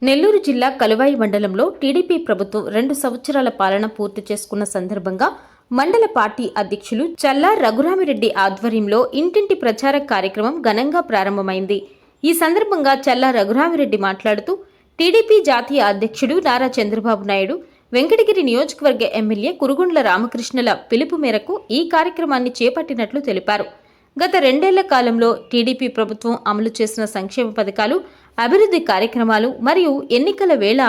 నెల్లూరు జిల్లా కలువాయి మండలంలో టీడీపీ ప్రభుత్వం 2 సంవత్సరాల పాలన పూర్తి చేసుకున్న సందర్భంగా మండల పార్టీ అధ్యక్షులు చల్లా రఘురామిరెడ్డి ఆధ్వర్యంలో ఇంటింటి ప్రచార కార్యక్రమం ఘనంగా ప్రారంభమైంది. ఈ సందర్భంగా చల్లా రఘురామిరెడ్డి మాట్లాడుతూ టీడీపీ జాతీయ అధ్యక్షుడు నారా చంద్రబాబు నాయుడు, వెంకటగిరి నియోజకవర్గ ఎమ్మెల్యే కురుగుండ్ల రామకృష్ణల పిలుపు మేరకు ఈ కార్యక్రమాన్ని చేపట్టినట్లు తెలిపారు. గత 2 ఏళ్ల కాలంలో టీడీపీ ప్రభుత్వం అమలు చేసిన సంక్షేమ పథకాలు, అభివృద్ధి కార్యక్రమాలు మరియు ఎన్నికల వేళ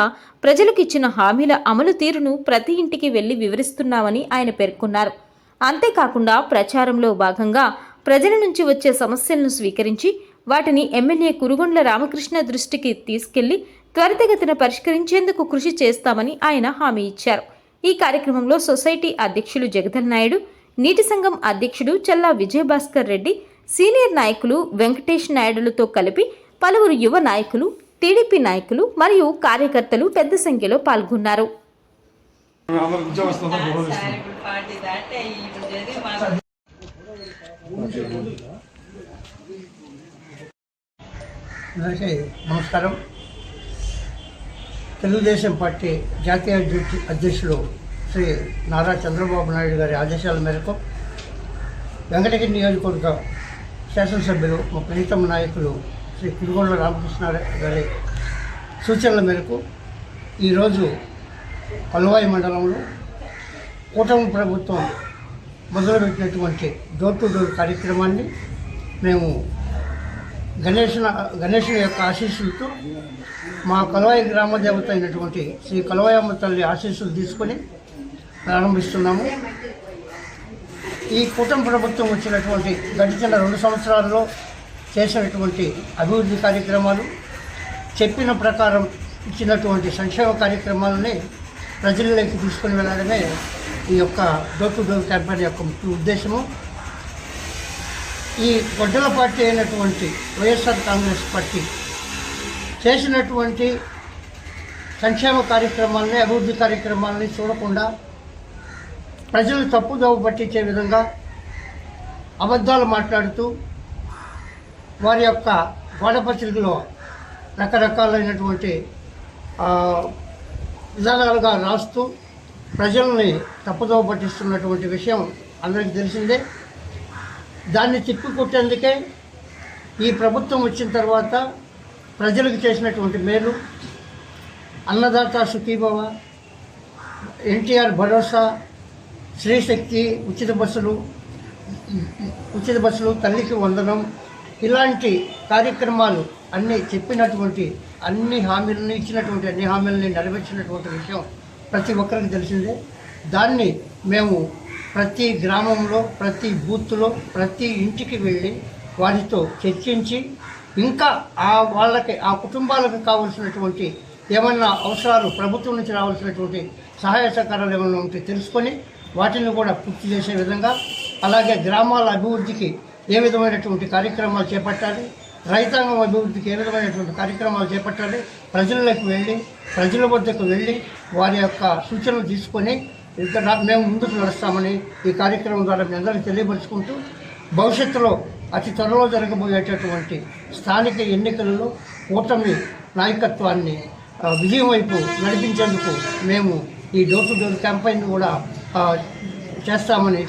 ప్రజలకు ఇచ్చిన హామీల అమలు తీరును ప్రతి ఇంటికి వెళ్లి వివరిస్తున్నామని ఆయన పేర్కొన్నారు. అంతేకాకుండా ప్రచారంలో భాగంగా ప్రజల నుంచి వచ్చే సమస్యలను స్వీకరించి వాటిని ఎమ్మెల్యే కురుగుండ్ల రామకృష్ణ దృష్టికి తీసుకెళ్లి త్వరితగతిన పరిష్కరించేందుకు కృషి చేస్తామని ఆయన హామీ ఇచ్చారు. ఈ కార్యక్రమంలో సొసైటీ అధ్యక్షులు జగదల్ నాయుడు, నీటి సంఘం అధ్యక్షుడు చల్లా విజయభాస్కర్ రెడ్డి, సీనియర్ నాయకులు వెంకటేష్ నాయుడులతో కలిపి పలువురు యువ నాయకులు, టీడీపీ నాయకులు మరియు కార్యకర్తలు పెద్ద సంఖ్యలో పాల్గొన్నారు. నమస్కారం. తెలుగుదేశం పార్టీ జాతీయ అధ్యక్షులు శ్రీ నారా చంద్రబాబు నాయుడు గారి ఆదేశాల మేరకు వెంకటగిరి నియోజకవర్గ శాసనసభ్యులు మా ప్రీతమ నాయకులు శ్రీ కురుగుండ్ల రామకృష్ణ గారి సూచనల మేరకు ఈరోజు కలువాయి మండలంలో కూటమి ప్రభుత్వం మొదలుపెట్టినటువంటి డోర్ టు డోర్ కార్యక్రమాన్ని మేము గణేశుని యొక్క ఆశీస్సులతో మా కలువాయి గ్రామ దేవత అయినటువంటి శ్రీ కలువాయమ్మ తల్లి ఆశీస్సులు తీసుకొని ప్రారంభిస్తున్నాము. ఈ కూటమి ప్రభుత్వం వచ్చినటువంటి గడిచిన 2 సంవత్సరాల్లో చేసినటువంటి అభివృద్ధి కార్యక్రమాలు, చెప్పిన ప్రకారం ఇచ్చినటువంటి సంక్షేమ కార్యక్రమాలని ప్రజల్లోకి తీసుకుని వెళ్ళడమే ఈ యొక్క డోర్ టు డోర్ క్యాంపెయిన్ యొక్క ముఖ్య ఉద్దేశము. ఈ గొడ్డల పార్టీ అయినటువంటి వైఎస్ఆర్ కాంగ్రెస్ పార్టీ చేసినటువంటి సంక్షేమ కార్యక్రమాలని, అభివృద్ధి కార్యక్రమాలని చూడకుండా ప్రజలు తప్పుదోవ పట్టించే విధంగా అబద్ధాలు మాట్లాడుతూ వారి యొక్క గోడపత్రికలో రకరకాలైనటువంటి విధానాలుగా రాస్తూ ప్రజల్ని తప్పుదోవ పట్టిస్తున్నటువంటి విషయం అందరికీ తెలిసిందే. దాన్ని తిప్పికొట్టేందుకే ఈ ప్రభుత్వం వచ్చిన తర్వాత ప్రజలకు చేసినటువంటి మేలు, అన్నదాత సుఖీభవ, ఎన్టీఆర్ భరోసా, శ్రీశక్తి, ఉచిత బస్సులు, తల్లికి వందనం, ఇలాంటి కార్యక్రమాలు అన్నీ చెప్పినటువంటి అన్ని హామీలను ఇచ్చినటువంటి అన్ని హామీలని నెరవేర్చినటువంటి విషయం ప్రతి ఒక్కరికి తెలిసిందే. దాన్ని మేము ప్రతి గ్రామంలో, ప్రతి బూత్లో, ప్రతి ఇంటికి వెళ్ళి వారితో చర్చించి ఇంకా వాళ్ళకి ఆ కుటుంబాలకు కావాల్సినటువంటి ఏమన్నా అవసరాలు, ప్రభుత్వం నుంచి రావాల్సినటువంటి సహాయ సహకారాలు ఏమైనా ఉంటే తెలుసుకొని వాటిని కూడా పూర్తి చేసే విధంగా, అలాగే గ్రామాల అభివృద్ధికి ఏ విధమైనటువంటి కార్యక్రమాలు చేపట్టాలి, రైతాంగం అభివృద్ధికి ఏ విధమైనటువంటి కార్యక్రమాలు చేపట్టాలి, ప్రజలకు వెళ్ళి ప్రజల వద్దకు వెళ్ళి వారి యొక్క సూచనలు తీసుకొని ఇక్కడ మేము ముందుకు నడుస్తామని ఈ కార్యక్రమం ద్వారా మీ అందరికీ తెలియపరుచుకుంటూ, భవిష్యత్తులో అతి త్వరలో జరగబోయేటటువంటి స్థానిక ఎన్నికలలో కూటమి నాయకత్వాన్ని విజయం వైపు నడిపించేందుకు మేము ఈ డోర్ టు డోర్ క్యాంపెయిన్ కూడా చేస్తామని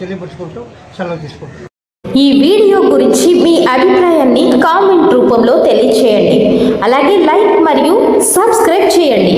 తెలియపరుచుకుంటూ సెలవు తీసుకుంటాం. ఈ వీడియో గురించి మీ అభిప్రాయాన్ని కామెంట్ రూపంలో తెలియచేయండి. అలాగే లైక్ మరియు సబ్స్క్రైబ్ చేయండి.